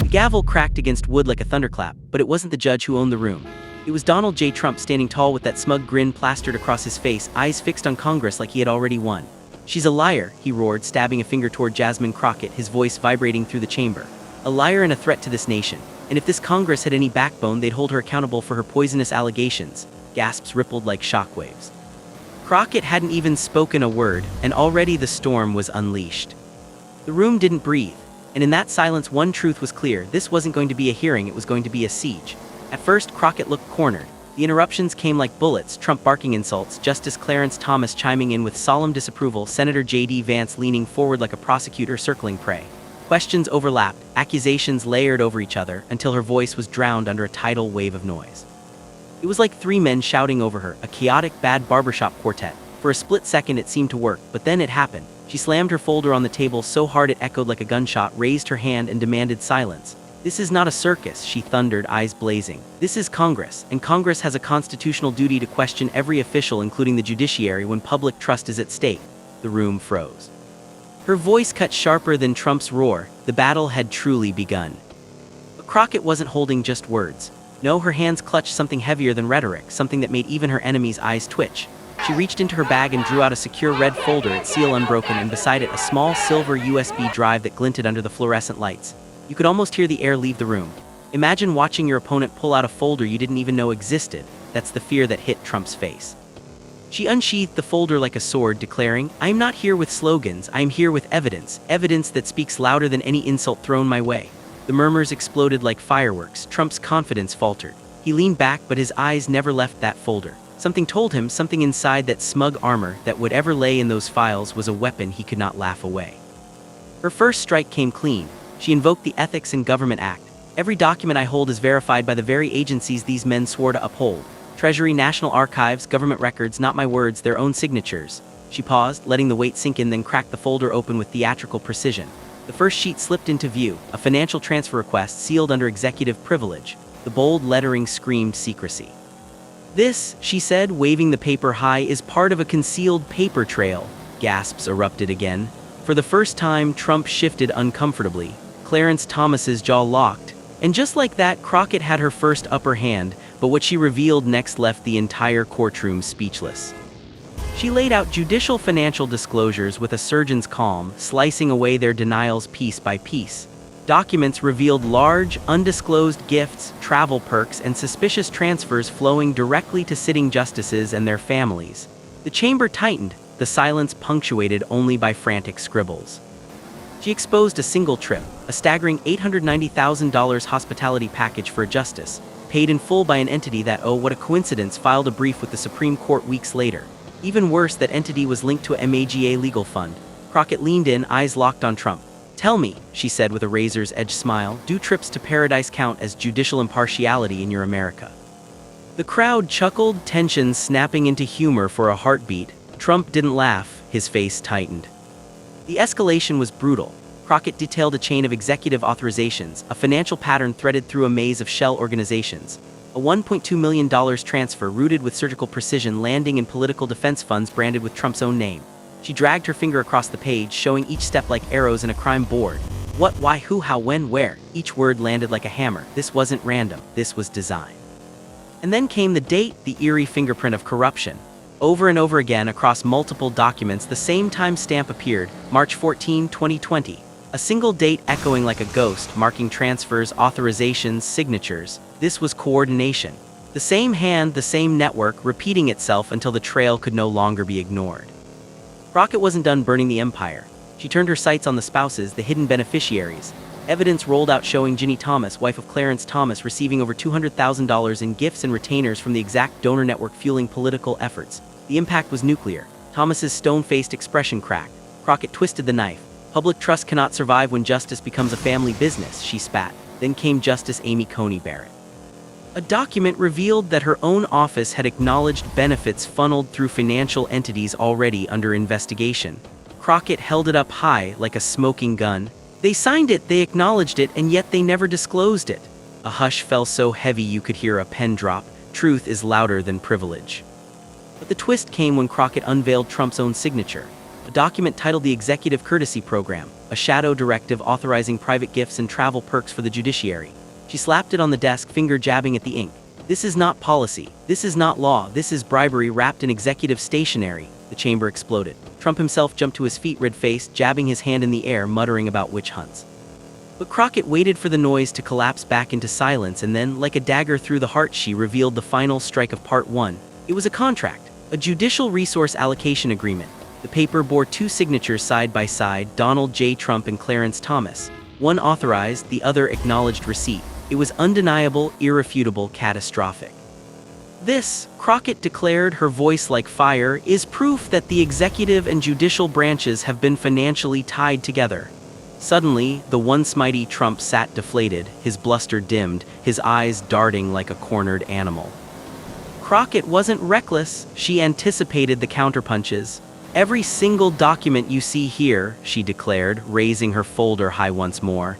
gavel cracked against wood like a thunderclap, but it wasn't the judge who owned the room. It was Donald J. Trump standing tall with that smug grin plastered across his face, eyes fixed on Congress like he had already won. "She's a liar," he roared, stabbing a finger toward Jasmine Crockett, his voice vibrating through the chamber. "A liar and a threat to this nation. And if this Congress had any backbone, they'd hold her accountable for her poisonous allegations." Gasps rippled like shockwaves. Crockett hadn't even spoken a word, and already the storm was unleashed. The room didn't breathe, and in that silence one truth was clear: this wasn't going to be a hearing, it was going to be a siege. At first, Crockett looked cornered. The interruptions came like bullets, Trump barking insults, Justice Clarence Thomas chiming in with solemn disapproval, Senator J.D. Vance leaning forward like a prosecutor circling prey. Questions overlapped, accusations layered over each other, until her voice was drowned under a tidal wave of noise. It was like three men shouting over her, a chaotic, bad barbershop quartet. For a split second it seemed to work, but then it happened. She slammed her folder on the table so hard it echoed like a gunshot, raised her hand and demanded silence. "This is not a circus," she thundered, eyes blazing. "This is Congress, and Congress has a constitutional duty to question every official, including the judiciary, when public trust is at stake." The room froze. Her voice cut sharper than Trump's roar. The battle had truly begun. But Crockett wasn't holding just words. No, her hands clutched something heavier than rhetoric, something that made even her enemy's eyes twitch. She reached into her bag and drew out a secure red folder, its seal unbroken, and beside it a small silver USB drive that glinted under the fluorescent lights. You could almost hear the air leave the room. Imagine watching your opponent pull out a folder you didn't even know existed. That's the fear that hit Trump's face. She unsheathed the folder like a sword, declaring, "I am not here with slogans, I am here with evidence, evidence that speaks louder than any insult thrown my way." The murmurs exploded like fireworks. Trump's confidence faltered. He leaned back, but his eyes never left that folder. Something told him, something inside that smug armor, that whatever lay in those files was a weapon he could not laugh away. Her first strike came clean. She invoked the Ethics in Government Act. "Every document I hold is verified by the very agencies these men swore to uphold. Treasury, National Archives, government records, not my words, their own signatures." She paused, letting the weight sink in, then cracked the folder open with theatrical precision. The first sheet slipped into view, a financial transfer request sealed under executive privilege. The bold lettering screamed secrecy. "This," she said, waving the paper high, "is part of a concealed paper trail." Gasps erupted again. For the first time, Trump shifted uncomfortably. Clarence Thomas's jaw locked. And just like that, Crockett had her first upper hand, but what she revealed next left the entire courtroom speechless. She laid out judicial financial disclosures with a surgeon's calm, slicing away their denials piece by piece. Documents revealed large, undisclosed gifts, travel perks, and suspicious transfers flowing directly to sitting justices and their families. The chamber tightened, the silence punctuated only by frantic scribbles. She exposed a single trip, a staggering $890,000 hospitality package for a justice, paid in full by an entity that, oh, what a coincidence, filed a brief with the Supreme Court weeks later. Even worse, that entity was linked to a MAGA legal fund. Crockett leaned in, eyes locked on Trump. "Tell me," she said with a razor's edge smile, "do trips to paradise count as judicial impartiality in your America?" The crowd chuckled, tension snapping into humor for a heartbeat. Trump didn't laugh, his face tightened. The escalation was brutal. Crockett detailed a chain of executive authorizations, a financial pattern threaded through a maze of shell organizations. A $1.2 million transfer rooted with surgical precision landing in political defense funds branded with Trump's own name. She dragged her finger across the page, showing each step like arrows in a crime board. What, why, who, how, when, where. Each word landed like a hammer. This wasn't random. This was design. And then came the date, the eerie fingerprint of corruption. Over and over again, across multiple documents, the same timestamp appeared, March 14, 2020. A single date echoing like a ghost, marking transfers, authorizations, signatures. This was coordination. The same hand, the same network, repeating itself until the trail could no longer be ignored. Crockett wasn't done burning the empire. She turned her sights on the spouses, the hidden beneficiaries. Evidence rolled out showing Ginny Thomas, wife of Clarence Thomas, receiving over $200,000 in gifts and retainers from the exact donor network fueling political efforts. The impact was nuclear. Thomas's stone-faced expression cracked. Crockett twisted the knife. "Public trust cannot survive when justice becomes a family business," she spat. Then came Justice Amy Coney Barrett. A document revealed that her own office had acknowledged benefits funneled through financial entities already under investigation. Crockett held it up high like a smoking gun. "They signed it, they acknowledged it, and yet they never disclosed it." A hush fell so heavy you could hear a pen drop. Truth is louder than privilege. But the twist came when Crockett unveiled Trump's own signature. a document titled the Executive Courtesy Program, a shadow directive authorizing private gifts and travel perks for the judiciary. She slapped it on the desk, finger jabbing at the ink. This is not policy. This is not law. This is bribery wrapped in executive stationery. The chamber exploded. Trump himself jumped to his feet, red-faced, jabbing his hand in the air, muttering about witch hunts. But Crockett waited for the noise to collapse back into silence, and then, like a dagger through the heart, she revealed the final strike of Part 1. It was a contract, a judicial resource allocation agreement. The paper bore two signatures side by side, Donald J. Trump and Clarence Thomas. One authorized, the other acknowledged receipt. It was undeniable, irrefutable, catastrophic. This, Crockett declared, her voice like fire, is proof that the executive and judicial branches have been financially tied together. Suddenly, the once mighty Trump sat deflated, his bluster dimmed, his eyes darting like a cornered animal. Crockett wasn't reckless, she anticipated the counterpunches. Every single document you see here, she declared, raising her folder high once more,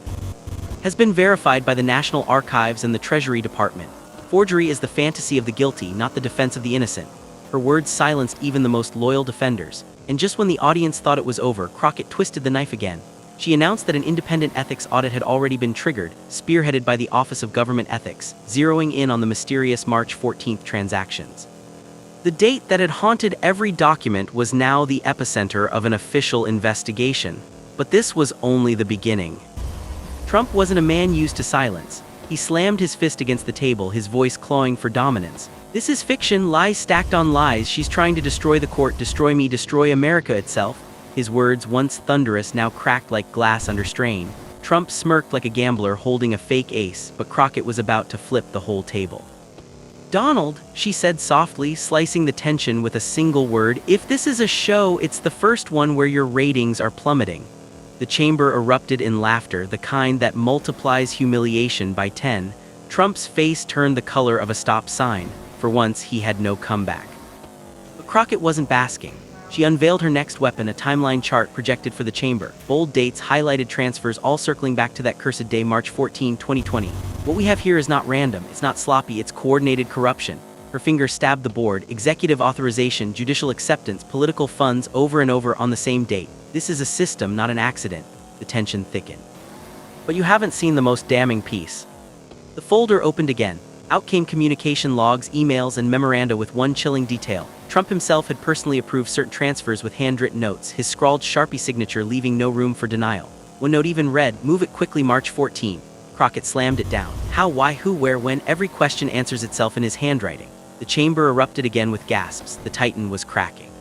has been verified by the National Archives and the Treasury Department. Forgery is the fantasy of the guilty, not the defense of the innocent. Her words silenced even the most loyal defenders. And just when the audience thought it was over, Crockett twisted the knife again. She announced that an independent ethics audit had already been triggered, spearheaded by the Office of Government Ethics, zeroing in on the mysterious March 14th transactions. The date that had haunted every document was now the epicenter of an official investigation. But this was only the beginning. Trump wasn't a man used to silence. He slammed his fist against the table, his voice clawing for dominance. This is fiction, lies stacked on lies. She's trying to destroy the court, destroy me, destroy America itself. His words, once thunderous, now cracked like glass under strain. Trump smirked like a gambler holding a fake ace, but Crockett was about to flip the whole table. Donald, she said softly, slicing the tension with a single word, if this is a show, it's the first one where your ratings are plummeting. The chamber erupted in laughter, the kind that multiplies humiliation by 10. Trump's face turned the color of a stop sign. For once, he had no comeback. But Crockett wasn't basking. She unveiled her next weapon, a timeline chart projected for the chamber. Bold dates, highlighted transfers, all circling back to that cursed day, March 14, 2020. What we have here is not random, it's not sloppy, it's coordinated corruption. Her finger stabbed the board, executive authorization, judicial acceptance, political funds, over and over on the same date. This is a system, not an accident. The tension thickened. But you haven't seen the most damning piece. The folder opened again. Out came communication logs, emails, and memoranda with one chilling detail. Trump himself had personally approved certain transfers with handwritten notes, his scrawled Sharpie signature leaving no room for denial. One note even read, "Move it quickly, March 14. Crockett slammed it down. How, why, who, where, when? Every question answers itself in his handwriting. The chamber erupted again with gasps. The Titan was cracking.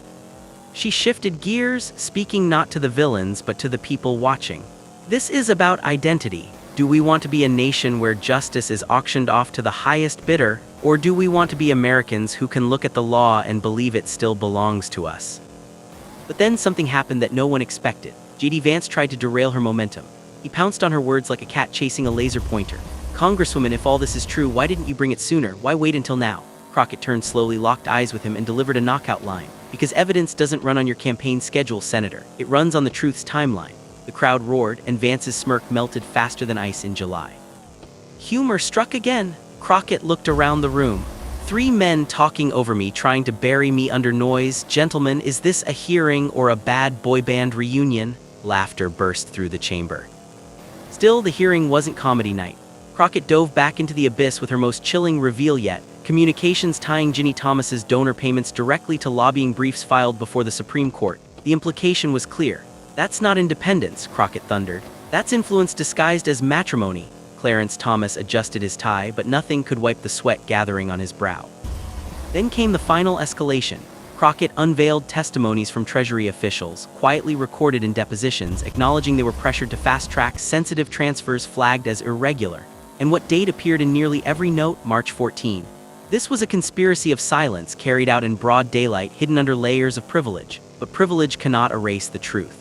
She shifted gears, speaking not to the villains, but to the people watching. This is about identity. Do we want to be a nation where justice is auctioned off to the highest bidder, or do we want to be Americans who can look at the law and believe it still belongs to us? But then something happened that no one expected. J.D. Vance tried to derail her momentum. He pounced on her words like a cat chasing a laser pointer. Congresswoman, if all this is true, why didn't you bring it sooner? Why wait until now? Crockett turned slowly, locked eyes with him, and delivered a knockout line. Because evidence doesn't run on your campaign schedule, Senator. It runs on the truth's timeline. The crowd roared, and Vance's smirk melted faster than ice in July. Humor struck again. Crockett looked around the room. 3 men talking over me, trying to bury me under noise. Gentlemen, is this a hearing or a bad boy band reunion? Laughter burst through the chamber. Still, the hearing wasn't comedy night. Crockett dove back into the abyss with her most chilling reveal yet. Communications tying Ginny Thomas's donor payments directly to lobbying briefs filed before the Supreme Court. The implication was clear. That's not independence, Crockett thundered. That's influence disguised as matrimony. Clarence Thomas adjusted his tie, but nothing could wipe the sweat gathering on his brow. Then came the final escalation. Crockett unveiled testimonies from Treasury officials, quietly recorded in depositions, acknowledging they were pressured to fast-track sensitive transfers flagged as irregular. And what date appeared in nearly every note? March 14. This was a conspiracy of silence carried out in broad daylight, hidden under layers of privilege. But privilege cannot erase the truth.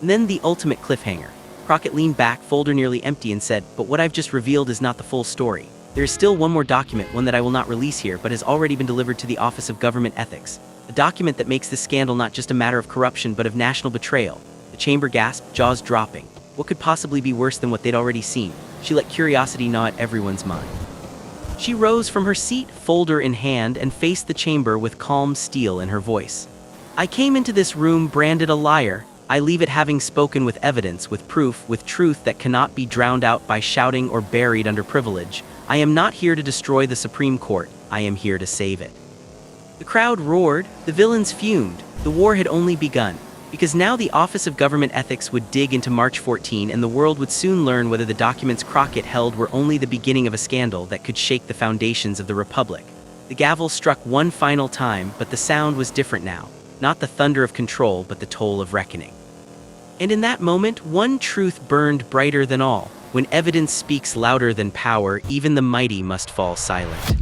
And then the ultimate cliffhanger. Crockett leaned back, folder nearly empty, and said, "But what I've just revealed is not the full story. There is still one more document, one that I will not release here, but has already been delivered to the Office of Government Ethics. A document that makes this scandal not just a matter of corruption, but of national betrayal." The chamber gasped, jaws dropping. What could possibly be worse than what they'd already seen? She let curiosity gnaw at everyone's mind. She rose from her seat, folder in hand, and faced the chamber with calm steel in her voice. I came into this room branded a liar. I leave it having spoken with evidence, with proof, with truth that cannot be drowned out by shouting or buried under privilege. I am not here to destroy the Supreme Court. I am here to save it. The crowd roared, the villains fumed. The war had only begun. Because now the Office of Government Ethics would dig into March 14 and the world would soon learn whether the documents Crockett held were only the beginning of a scandal that could shake the foundations of the Republic. The gavel struck one final time, but the sound was different now. Not the thunder of control, but the toll of reckoning. And in that moment, one truth burned brighter than all. When evidence speaks louder than power, even the mighty must fall silent.